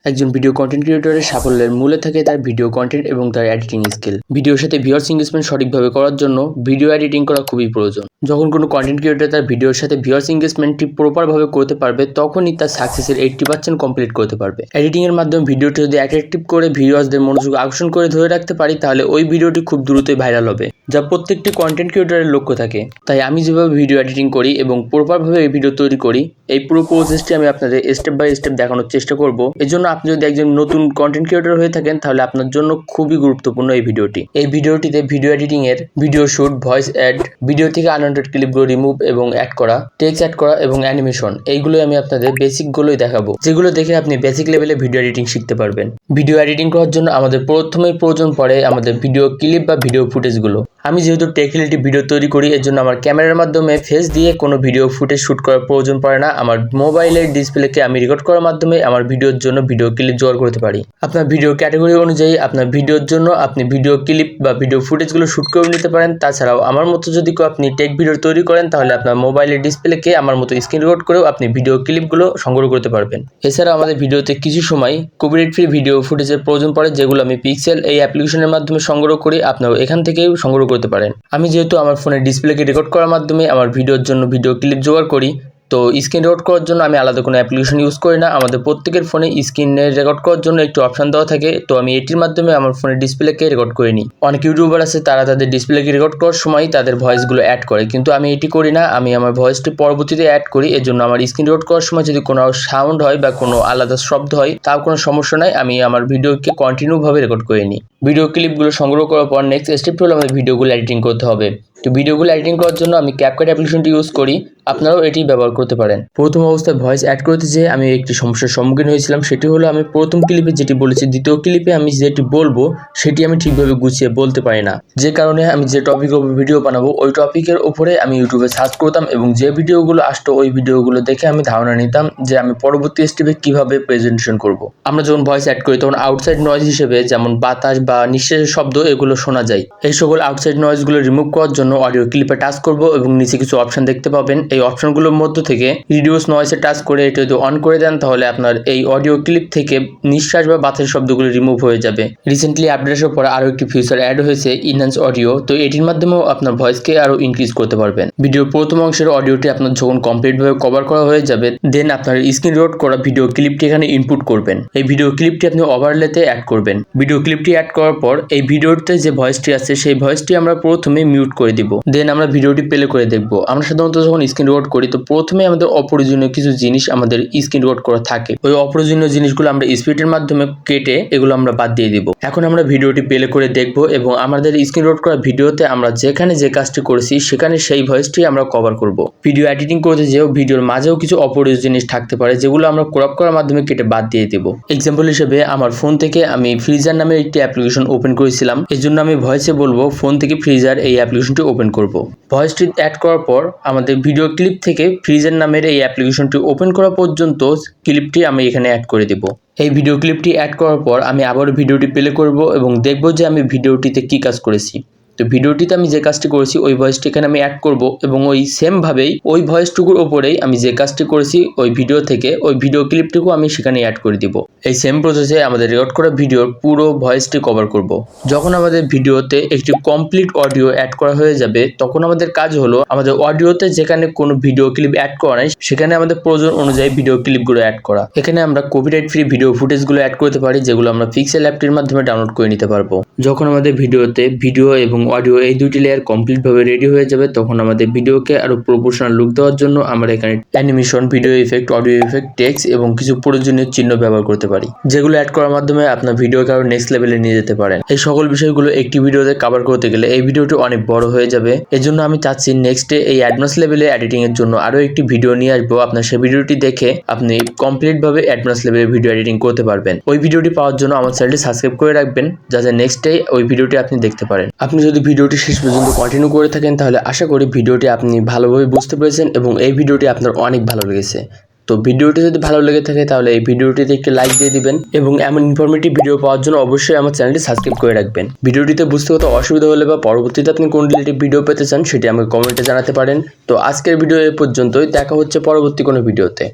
একজন video content ক্রিয়েটরের সাফল্যের মূলে থাকে তার ভিডিও কন্টেন্ট এবং তার এডিটিং স্কিল। ভিডিওর সাথে ভিউয়ার্স এঙ্গেজমেন্ট সঠিকভাবে করার জন্য ভিডিও এডিটিং করা খুবই প্রয়োজন। যখন কোনো কন্টেন্ট ক্রিয়েটর তার ভিডিওর সাথে ভিউয়ার্স এঙ্গেজমেন্টটি প্রপারভাবে করতে পারবে, তখনই তার সাকসেসের 80% কমপ্লিট করতে পারবে। এডিটিং এর মাধ্যমে ভিডিওটি যদি অ্যাট্রাকটিভ করে ভিউয়ার্সদের মনোযোগ আকর্ষণ করে ধরে রাখতে পারি, তাহলে ওই ভিডিওটি খুব দ্রুতই ভাইরাল হবে, যা প্রত্যেকটি কন্টেন্ট ক্রিয়েটরের লক্ষ্য থাকে। তাই আমি যেভাবে ভিডিও এডিটিং করি এবং প্রপারভাবে এই ভিডিও তৈরি করি, এই পুরো প্রসেসটি আমি আপনাদের স্টেপ বাই স্টেপ দেখানোর চেষ্টা করব। এজন্য আপনি যদি একজন নতুন কন্টেন্ট ক্রিয়েটর হয়ে থাকেন, তাহলে আপনার জন্য খুবই গুরুত্বপূর্ণ এই ভিডিওটি। এই ভিডিওটিতে ভিডিও এডিটিং এর video shoot, voice add, video থেকে আনওয়ান্টেড ক্লিপগুলো রিমুভ এবং অ্যাড করা, টেক্সট অ্যাড করা এবং অ্যানিমেশন, এইগুলোই আমি আপনাদের বেসিকগুলোই দেখাবো, যেগুলো দেখে আপনি বেসিক লেভেলে ভিডিও এডিটিং শিখতে পারবেন। ভিডিও এডিটিং করার জন্য আমাদের প্রথমেই প্রয়োজন পড়ে আমাদের ভিডিও ক্লিপ বা ভিডিও ফুটেজগুলো। আমি যেহেতু টেকনিক্যালি ভিডিও তৈরি করি, এর জন্য আমার ক্যামেরার মাধ্যমে ফেস দিয়ে কোনো ভিডিও ফুটেজ শুট করার প্রয়োজন পড়ে না। আমার মোবাইলের ডিসপ্লেকে আমি রেকর্ড করার মাধ্যমে আমার ভিডিওর জন্য ভিডিও ক্লিপ জোগাড় করতে পারি। আপনার ভিডিও ক্যাটাগরি অনুযায়ী আপনার ভিডিওর জন্য আপনি ভিডিও ক্লিপ বা ভিডিও ফুটেজগুলো শুট করে নিতে পারেন। তাছাড়াও আমার মতো যদি আপনি টেক ভিডিও তৈরি করেন, তাহলে আপনার মোবাইলের ডিসপ্লেকে আমার মতো স্ক্রিন রেকর্ড করেও আপনি ভিডিও ক্লিপগুলো সংগ্রহ করতে পারবেন। এছাড়াও আমাদের ভিডিওতে কিছু সময় কপিরাইট ফ্রি ভিডিও ফুটেজের প্রয়োজন পড়ে, যেগুলো আমি পিক্সেল এই অ্যাপ্লিকেশনের মাধ্যমে সংগ্রহ করি। আপনারাও এখান থেকেও সংগ্রহ করতে পারেন। আমি যেহেতু আমার ফোনের ডিসপ্লেকে রেকর্ড করার মাধ্যমে আমার ভিডিওর জন্য ভিডিও ক্লিপ জোগাড় করি, তো স্ক্রিন রেকর্ড করার জন্য আমি আলাদা কোনো অ্যাপ্লিকেশন ইউজ করি না। আমাদের প্রত্যেকের ফোনে স্ক্রিনে রেকর্ড করার জন্য একটি অপশন দেওয়া থাকে, তো আমি এটির মাধ্যমে আমার ফোনের ডিসপ্লেকে রেকর্ড করে নিই। অনেক ইউটিউবার আছে, তারা তাদের ডিসপ্লেকে রেকর্ড করার সময় তাদের ভয়েসগুলো অ্যাড করে, কিন্তু আমি এটি করি না। আমি আমার ভয়েসটি পরবর্তীতে অ্যাড করি। এর জন্য আমার স্ক্রিন রেকর্ড করার সময় যদি কোনো সাউন্ড হয় বা কোনো আলাদা শব্দ হয়, তাও কোনো সমস্যা নাই, আমি আমার ভিডিওকে কন্টিনিউভাবে রেকর্ড করে নিই। ভিডিও ক্লিপগুলো সংগ্রহ করার পর নেক্সট স্টেপ হলো আমাদের ভিডিওগুলো এডিটিং করতে হবে। তো ভিডিওগুলো এডিটিং করার জন্য আমি CAPCUT অ্যাপ্লিকেশনটি ইউজ করি, আপনারাও এটি ব্যবহার করতে পারেন। প্রথম অবস্থায় ভয়েস অ্যাড করতে যেয়ে আমি একটি সমস্যার সম্মুখীন হয়েছিলাম। সেটি হলো আমি প্রথম ক্লিপে যেটি বলেছি, দ্বিতীয় ক্লিপে আমি যেটি বলবো সেটি আমি ঠিকভাবে গুছিয়ে বলতে পারি না, যে কারণে আমি যে টপিকের উপর ভিডিও বানাবো ওই টপিকের উপরে আমি ইউটিউবে সার্চ করতাম এবং যে ভিডিওগুলো আসতো ওই ভিডিওগুলো দেখে আমি ধারণা নিতাম যে আমি পরবর্তী স্টেপে কিভাবে প্রেজেন্টেশন করব। আমরা যখন ভয়েস অ্যাড করি, তখন আউটসাইড নয়েজ হিসেবে যেমন বাতাস বা নিঃশ্বাসের শব্দ এগুলো শোনা যায়। এই সকল আউটসাইড নয়েজগুলো রিমুভ করার জন্য অডিও ক্লিপে টাচ করব এবং নিচে কিছু অপশন দেখতে পাবেন। এই অপশনগুলোর মধ্য থেকে রিডিউস নয়েজে টাচ করে এটি যদি অন করে দেন, তাহলে আপনার এই অডিও ক্লিপ থেকে নিঃশ্বাস বা বাতাসের শব্দগুলো রিমুভ হয়ে যাবে। রিসেন্টলি আপডেটের পরে আরও একটি ফিচার অ্যাড হয়েছে, ইনহ্যান্স অডিও। তো এটির মাধ্যমেও আপনার ভয়েসকে আরও ইনক্রিজ করতে পারবেন। ভিডিওর প্রথম অংশের অডিওটি আপনার যখন কমপ্লিটভাবে কভার করা হয়ে যাবে, দেন আপনার স্ক্রিন রেকর্ড করা ভিডিও ক্লিপটি এখানে ইনপুট করবেন। এই ভিডিও ক্লিপটি আপনি ওভারলেতে অ্যাড করবেন। ভিডিও ক্লিপটি অ্যাড করার পর এই ভিডিওতে যে ভয়েসটি আছে সেই ভয়েসটি আমরা প্রথমে মিউট করে দিব, দেন আমরা ভিডিওটি প্লে করে দেখব। আমরা সাধারণত যখন স্ক্রিন রেকর্ড করি, তো প্রথমে আমাদের অপ্রয়োজনীয় কিছু জিনিস আমাদের স্ক্রিন রেকর্ড করা থাকে। ওই অপ্রয়োজনীয় জিনিসগুলো আমরা স্পিডের মাধ্যমে কেটে এগুলো আমরা বাদ দিয়ে দিব। এখন আমরা ভিডিওটি প্লে করে দেখব এবং আমাদের স্ক্রিন রেকর্ড করা ভিডিওতে আমরা যেখানে যে কাজটি করেছি সেখানে সেই ভয়েসটি আমরা কভার করব। ভিডিও এডিটিং করতে যেও ভিডিওর মাঝেও কিছু অপ্রয়োজনীয় জিনিস থাকতে পারে, যেগুলো আমরা ক্রপ করার মাধ্যমে কেটে বাদ দিয়ে দেব। এক্সাম্পল হিসেবে আমার ফোন থেকে আমি ফ্রিজার নামে একটি অ্যাপ্লিকেশন ওপেন করেছিলাম। এর জন্য আমি ভয়েসে বলবো ফোন থেকে ফ্রিজার এই অ্যাপ্লিকেশনটি ওপেন করব। ভয়েসটি অ্যাড করার পর আমাদের ভিডিও ক্লিপ থেকে ফ্রিজার নামের এই অ্যাপ্লিকেশনটি ওপেন করা পর্যন্ত ক্লিপটি আমি এখানে অ্যাড করে দেব। এই ভিডিও ক্লিপটি অ্যাড করার পর আমি আবার ভিডিওটি প্লে করব এবং দেখব যে আমি ভিডিওটিতে কি কাজ করেছি। তো ভিডিওটিতে আমি যে কাজটি করেছি ওই ভয়েসটি এখানে আমি অ্যাড করব এবং ওই সেম ভাবেই ওই ভয়েসটুকুর ওপরেই আমি যে কাজটি করেছি ওই ভিডিও থেকে ওই ভিডিও ক্লিপটুকু আমি সেখানে অ্যাড করে দিব। এই সেম প্রসেসে আমাদের রেকর্ড করা ভিডিওর পুরো ভয়েসটি কভার করব। যখন আমাদের ভিডিওতে একটি কমপ্লিট অডিও অ্যাড করা হয়ে যাবে, তখন আমাদের কাজ হলো আমাদের অডিওতে যেখানে কোনো ভিডিও ক্লিপ অ্যাড করা নাই সেখানে আমাদের প্রয়োজন অনুযায়ী ভিডিও ক্লিপগুলো অ্যাড করা। এখানে আমরা কপিরাইট ফ্রি ভিডিও ফুটেজগুলো অ্যাড করতে পারি, যেগুলো আমরা পিক্সেল অ্যাপটির মাধ্যমে ডাউনলোড করে নিতে পারবো। যখন আমাদের ভিডিওতে ভিডিও এবং অডিও এই দুটি লেয়ার কমপ্লিটভাবে রেডি হয়ে যাবে, তখন আমাদের ভিডিওকে আরো প্রপোর্শনাল লুক দেওয়ার জন্য আমরা এখানে animation, video effect, audio effect, text এবং কিছু প্রয়োজনীয় চিহ্ন ব্যবহার করতে পারি, যেগুলো অ্যাড করার মাধ্যমে আপনার ভিডিওকে আরো নেক্সট লেভেলে নিয়ে যেতে পারেন। এই সকল বিষয়গুলো একটি ভিডিওতে কভার করতে গেলে এই ভিডিওটি অনেক বড় হয়ে যাবে। এজন্য আমি চাচ্ছি নেক্সটে এই অ্যাডভান্স লেভেলে এডিটিং এর জন্য আরো একটি ভিডিও নিয়ে আসবো। আপনার সেই ভিডিওটি দেখে আপনি কমপ্লিটভাবে অ্যাডভান্স লেভেলে ভিডিও এডিটিং করতে পারবেন। ওই ভিডিওটি পাওয়ার জন্য আমার চ্যানেলটি সাবস্ক্রাইব করে রাখবেন, যাতে নেক্সটে ওই ভিডিওটি আপনি দেখতে পারেন। আপনি যদি ভিডিওটি শেষ পর্যন্ত কন্টিনিউ করে থাকেন, তাহলে আশা করি ভিডিওটি আপনি ভালোভাবে বুঝতে পেরেছেন এবং এই ভিডিওটি আপনার অনেক ভালো লেগেছে। তো ভিডিওটি যদি ভালো লেগে থাকে তাহলে এই ভিডিওটিতে একটি লাইক দিয়ে দিবেন এবং এমন ইনফরমেটিভ ভিডিও পাওয়ার জন্য অবশ্যই আমার চ্যানেলটি সাবস্ক্রাইব করে রাখবেন। ভিডিওটিতে বুঝতে কোথাও অসুবিধা হলে বা পরবর্তীতে আপনি কোন রিলেটেড ভিডিও পেতে চান সেটি আমাকে কমেন্টে জানাতে পারেন। তো আজকের ভিডিও এ পর্যন্তই, দেখা হচ্ছে পরবর্তী কোনো ভিডিওতে।